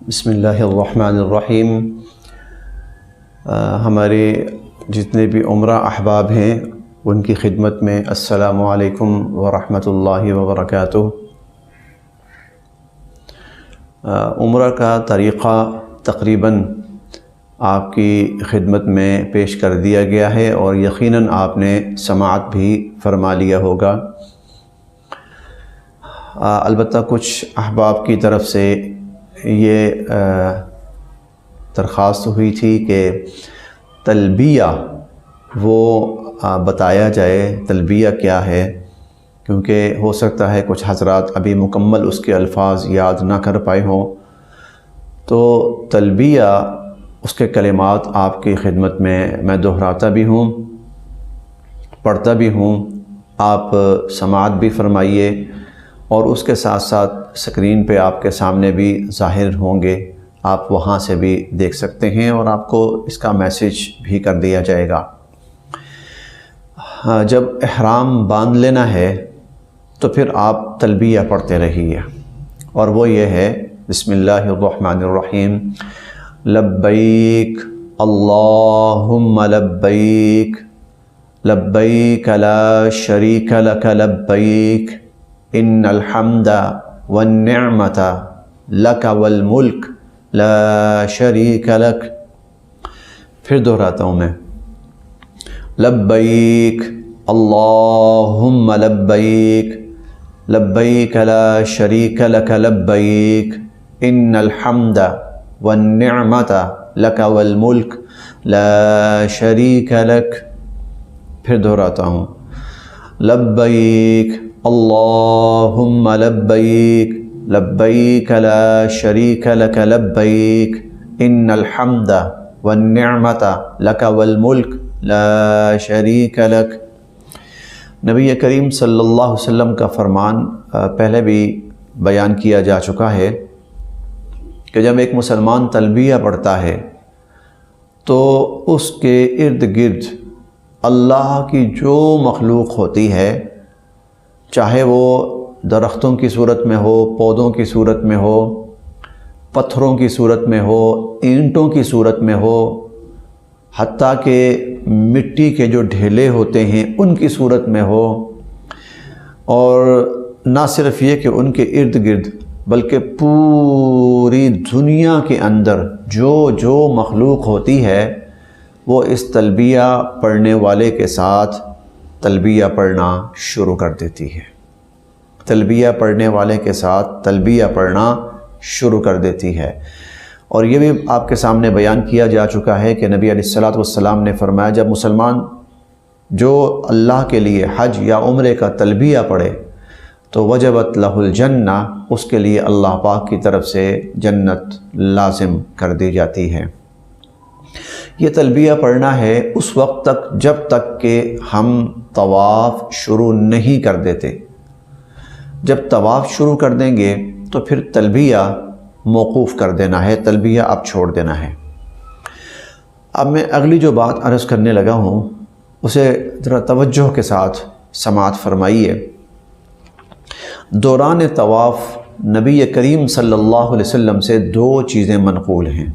بسم اللہ الرحمن الرحیم۔ ہمارے جتنے بھی عمرہ احباب ہیں ان کی خدمت میں السلام علیکم ورحمۃ اللہ وبرکاتہ۔ عمرہ کا طریقہ تقریباً آپ کی خدمت میں پیش کر دیا گیا ہے اور یقیناً آپ نے سماعت بھی فرما لیا ہوگا۔ البتہ کچھ احباب کی طرف سے یہ درخواست ہوئی تھی کہ تلبیہ وہ بتایا جائے، تلبیہ کیا ہے، کیونکہ ہو سکتا ہے کچھ حضرات ابھی مکمل اس کے الفاظ یاد نہ کر پائے ہوں، تو تلبیہ اس کے کلمات آپ کی خدمت میں دہراتا بھی ہوں، پڑھتا بھی ہوں، آپ سماعت بھی فرمائیے اور اس کے ساتھ ساتھ سکرین پہ آپ کے سامنے بھی ظاہر ہوں گے، آپ وہاں سے بھی دیکھ سکتے ہیں اور آپ کو اس کا میسیج بھی کر دیا جائے گا۔ جب احرام باندھ لینا ہے تو پھر آپ تلبیہ پڑھتے رہیے، اور وہ یہ ہے بسم اللہ الرحمن الرحیم، لبیک اللہم لبیک، لبیک لا شریک لک لبیک، ان الحمد والنعمت لک والملک لا شریک لک۔ پھر دہراتا ہوں میں، لبیک اللہم لبیک، لبیک لا شریک لک لبیک، ان الحمد والنعمت لک والملک لا شریک لک۔ پھر دہراتا ہوں، لبیک اللہم لبیک، لبیک لا شریک لک لبیک، ان الحمد والنعمت لک والملک لا شریک لک۔ نبی کریم صلی اللہ علیہ وسلم کا فرمان پہلے بھی بیان کیا جا چکا ہے کہ جب ایک مسلمان تلبیہ پڑھتا ہے تو اس کے ارد گرد اللہ کی جو مخلوق ہوتی ہے، چاہے وہ درختوں کی صورت میں ہو، پودوں کی صورت میں ہو، پتھروں کی صورت میں ہو، اینٹوں کی صورت میں ہو، حتیٰ کہ مٹی کے جو ڈھیلے ہوتے ہیں ان کی صورت میں ہو، اور نہ صرف یہ کہ ان کے ارد گرد بلکہ پوری دنیا کے اندر جو مخلوق ہوتی ہے وہ اس تلبیہ پڑھنے والے کے ساتھ تلبیہ پڑھنا شروع کر دیتی ہے، تلبیہ پڑھنے والے کے ساتھ تلبیہ پڑھنا شروع کر دیتی ہے۔ اور یہ بھی آپ کے سامنے بیان کیا جا چکا ہے کہ نبی علیہ السلام نے فرمایا جب مسلمان جو اللہ کے لیے حج یا عمرے کا تلبیہ پڑھے تو وجبت لہ الجنہ، اس کے لیے اللہ پاک کی طرف سے جنت لازم کر دی جاتی ہے۔ یہ تلبیہ پڑھنا ہے اس وقت تک جب تک کہ ہم طواف شروع نہیں کر دیتے۔ جب طواف شروع کر دیں گے تو پھر تلبیہ موقوف کر دینا ہے، تلبیہ اب چھوڑ دینا ہے۔ اب میں اگلی جو بات عرض کرنے لگا ہوں اسے ذرا توجہ کے ساتھ سماعت فرمائیے۔ دوران طواف نبی کریم صلی اللہ علیہ وسلم سے دو چیزیں منقول ہیں۔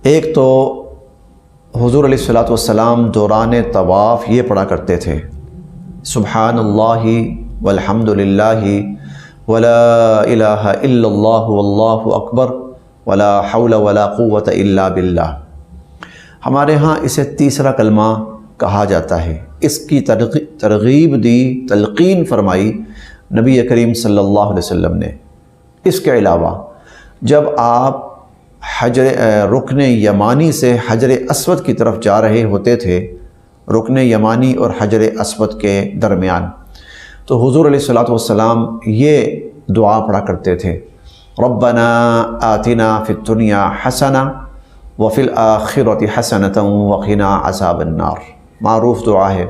ایک تو حضور علیہ السلام دوران طواف یہ پڑھا کرتے تھے، سبحان اللہ والحمد للہ ولا الہ الا اللہ واللہ اکبر ولا حول ولا قوة الا باللہ۔ ہمارے ہاں اسے تیسرا کلمہ کہا جاتا ہے۔ اس کی ترغیب دی، تلقین فرمائی نبی کریم صلی اللہ علیہ وسلم نے۔ اس کے علاوہ جب آپ رکن یمانی سے حجر اسود کی طرف جا رہے ہوتے تھے، رکن یمانی اور حجر اسود کے درمیان، تو حضور علیہ السلام یہ دعا پڑھا کرتے تھے، ربنا آتنا فی الدنیا حسنہ وفی الآخرۃ حسنۃ وقنا عذاب النار، معروف دعا ہے۔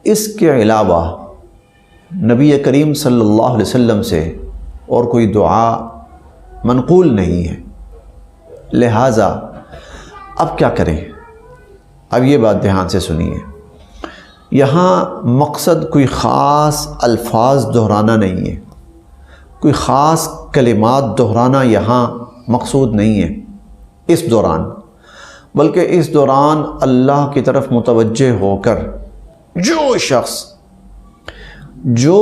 اس کے علاوہ نبی کریم صلی اللہ علیہ وسلم سے اور کوئی دعا منقول نہیں ہے، لہٰذا اب کیا کریں؟ اب یہ بات دھیان سے سنیے، یہاں مقصد کوئی خاص الفاظ دہرانا نہیں ہے، کوئی خاص کلمات دہرانا یہاں مقصود نہیں ہے اس دوران، بلکہ اس دوران اللہ کی طرف متوجہ ہو کر جو شخص جو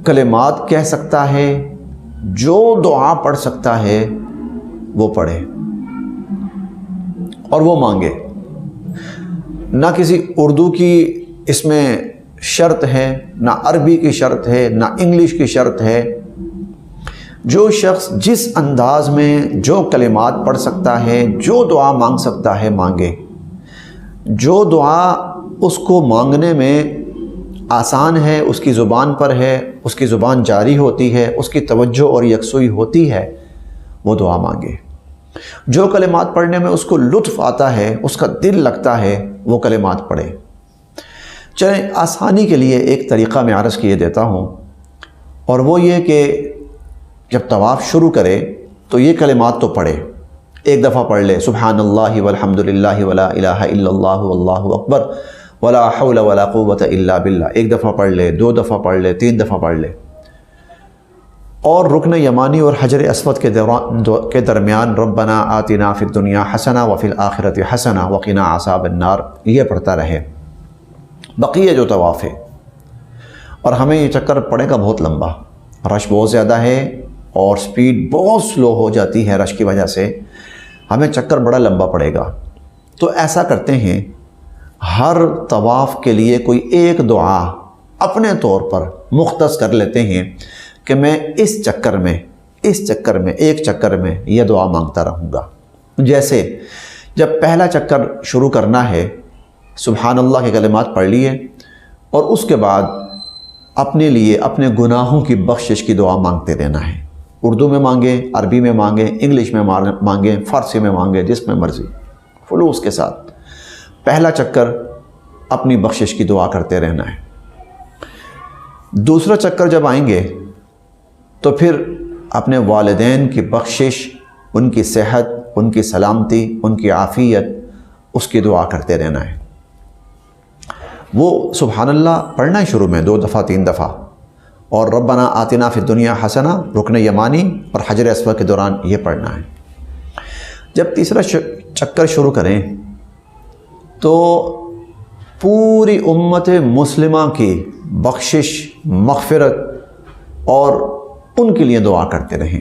کلمات کہہ سکتا ہے، جو دعا پڑھ سکتا ہے، وہ پڑھے اور وہ مانگے۔ نہ کسی اردو کی اس میں شرط ہے، نہ عربی کی شرط ہے، نہ انگلش کی شرط ہے۔ جو شخص جس انداز میں جو کلمات پڑھ سکتا ہے، جو دعا مانگ سکتا ہے، مانگے۔ جو دعا اس کو مانگنے میں آسان ہے، اس کی زبان پر ہے، اس کی زبان جاری ہوتی ہے، اس کی توجہ اور یکسوئی ہوتی ہے، وہ دعا مانگے۔ جو کلمات پڑھنے میں اس کو لطف آتا ہے، اس کا دل لگتا ہے، وہ کلمات پڑھے۔ چلیں آسانی کے لیے ایک طریقہ میں عرض کیے دیتا ہوں، اور وہ یہ کہ جب طواف شروع کرے تو یہ کلمات تو پڑھے۔ ایک دفعہ پڑھ لے سبحان اللہ والحمد للہ ولا الہ الا اللہ واللہ اکبر ولا حول ولا قوت الا باللہ، ایک دفعہ پڑھ لے، 2 دفعہ پڑھ لے، 3 دفعہ پڑھ لے۔ اور رکن یمانی اور حجر اسود کے درمیان ربنا آتنا فی الدنیا حسنہ وفی الآخرۃ حسنہ وقنا عذاب النار یہ پڑھتا رہے۔ بقیہ جو طواف ہے، اور ہمیں یہ چکر پڑے گا بہت لمبا، رش بہت زیادہ ہے اور سپیڈ بہت سلو ہو جاتی ہے رش کی وجہ سے، ہمیں چکر بڑا لمبا پڑے گا۔ تو ایسا کرتے ہیں، ہر طواف کے لیے کوئی ایک دعا اپنے طور پر مختص کر لیتے ہیں کہ میں اس چکر میں ایک چکر میں یہ دعا مانگتا رہوں گا۔ جیسے جب پہلا چکر شروع کرنا ہے، سبحان اللہ کے کلمات پڑھ لیے، اور اس کے بعد اپنے لیے اپنے گناہوں کی بخشش کی دعا مانگتے رہنا ہے۔ اردو میں مانگیں، عربی میں مانگیں، انگلش میں مانگیں، فارسی میں مانگیں، جس میں مرضی، خلوص کے ساتھ۔ پہلا چکر اپنی بخشش کی دعا کرتے رہنا ہے۔ دوسرا چکر جب آئیں گے تو پھر اپنے والدین کی بخشش، ان کی صحت، ان کی سلامتی، ان کی عافیت، اس کی دعا کرتے رہنا ہے۔ وہ سبحان اللہ پڑھنا ہے شروع میں 2 دفعہ 3 دفعہ، اور ربنا آتنا فی الدنیا حسنہ رکن یمانی اور حجر اسود کے دوران یہ پڑھنا ہے۔ جب تیسرا چکر شروع کریں تو پوری امت مسلمہ کی بخشش، مغفرت اور ان کے لیے دعا کرتے رہیں۔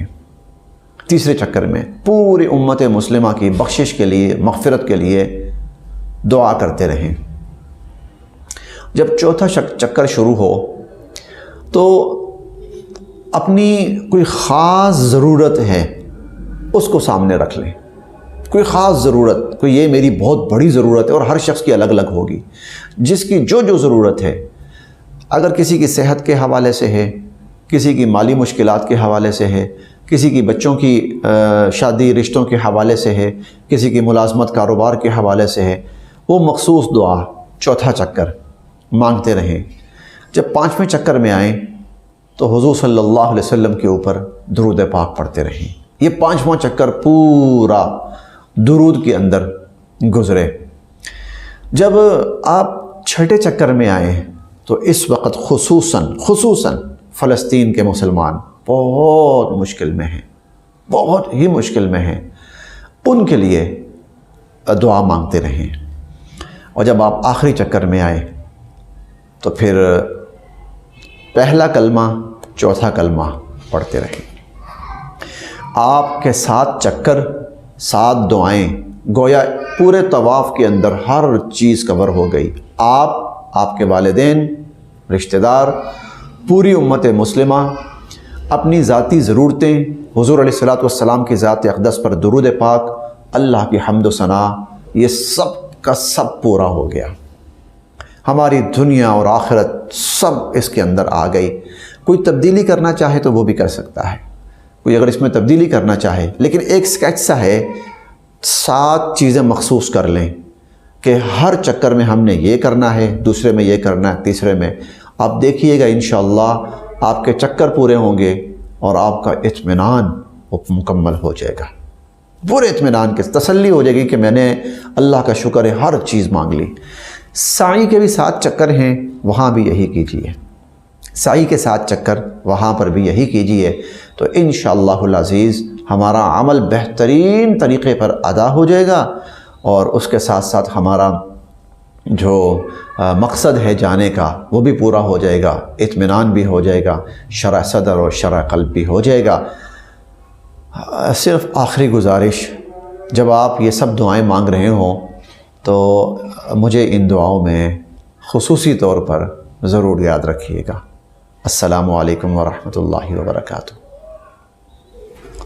تیسرے چکر میں پوری امت مسلمہ کی بخشش کے لیے، مغفرت کے لیے دعا کرتے رہیں۔ جب چوتھا چکر شروع ہو تو اپنی کوئی خاص ضرورت ہے اس کو سامنے رکھ لیں۔ کوئی خاص ضرورت، کوئی یہ میری بہت بڑی ضرورت ہے، اور ہر شخص کی الگ الگ ہوگی، جس کی جو ضرورت ہے۔ اگر کسی کی صحت کے حوالے سے ہے، کسی کی مالی مشکلات کے حوالے سے ہے، کسی کی بچوں کی شادی رشتوں کے حوالے سے ہے، کسی کی ملازمت کاروبار کے حوالے سے ہے، وہ مخصوص دعا چوتھا چکر مانگتے رہیں۔ جب 5ویں چکر میں آئیں تو حضور صلی اللہ علیہ وسلم کے اوپر درود پاک پڑھتے رہیں۔ یہ 5واں چکر پورا درود کے اندر گزرے۔ جب آپ 6ٹھے چکر میں آئیں تو اس وقت خصوصاً فلسطین کے مسلمان بہت مشکل میں ہیں، بہت ہی مشکل میں ہیں، ان کے لیے دعا مانگتے رہیں۔ اور جب آپ آخری چکر میں آئیں تو پھر پہلا کلمہ چوتھا کلمہ پڑھتے رہیں۔ آپ کے 7 چکر 7 دعائیں، گویا پورے طواف کے اندر ہر چیز کور ہو گئی۔ آپ کے والدین، رشتہ دار، پوری امت مسلمہ، اپنی ذاتی ضرورتیں، حضور علیہ الصلوۃ والسلام کی ذات اقدس پر درود پاک، اللہ کی حمد و ثنا، یہ سب کا سب پورا ہو گیا۔ ہماری دنیا اور آخرت سب اس کے اندر آ گئی۔ کوئی تبدیلی کرنا چاہے تو وہ بھی کر سکتا ہے، کوئی اگر اس میں تبدیلی کرنا چاہے، لیکن ایک سکیچ سا ہے، 7 چیزیں مخصوص کر لیں کہ ہر چکر میں ہم نے یہ کرنا ہے، دوسرے میں یہ کرنا ہے، تیسرے میں۔ آپ دیکھیے گا انشاءاللہ آپ کے چکر پورے ہوں گے اور آپ کا اطمینان مکمل ہو جائے گا، پورے اطمینان کے تسلی ہو جائے گی کہ میں نے اللہ کا شکر ہے ہر چیز مانگ لی۔ سعی کے بھی 7 چکر ہیں، وہاں بھی یہی کیجیے۔ سعی کے ساتھ چکر وہاں پر بھی یہی کیجئے، تو انشاءاللہ العزیز ہمارا عمل بہترین طریقے پر ادا ہو جائے گا، اور اس کے ساتھ ساتھ ہمارا جو مقصد ہے جانے کا وہ بھی پورا ہو جائے گا، اطمینان بھی ہو جائے گا، شرح صدر اور شرح قلب بھی ہو جائے گا۔ صرف آخری گزارش، جب آپ یہ سب دعائیں مانگ رہے ہوں تو مجھے ان دعاؤں میں خصوصی طور پر ضرور یاد رکھیے گا۔ السلام علیکم ورحمۃ اللہ وبرکاتہ۔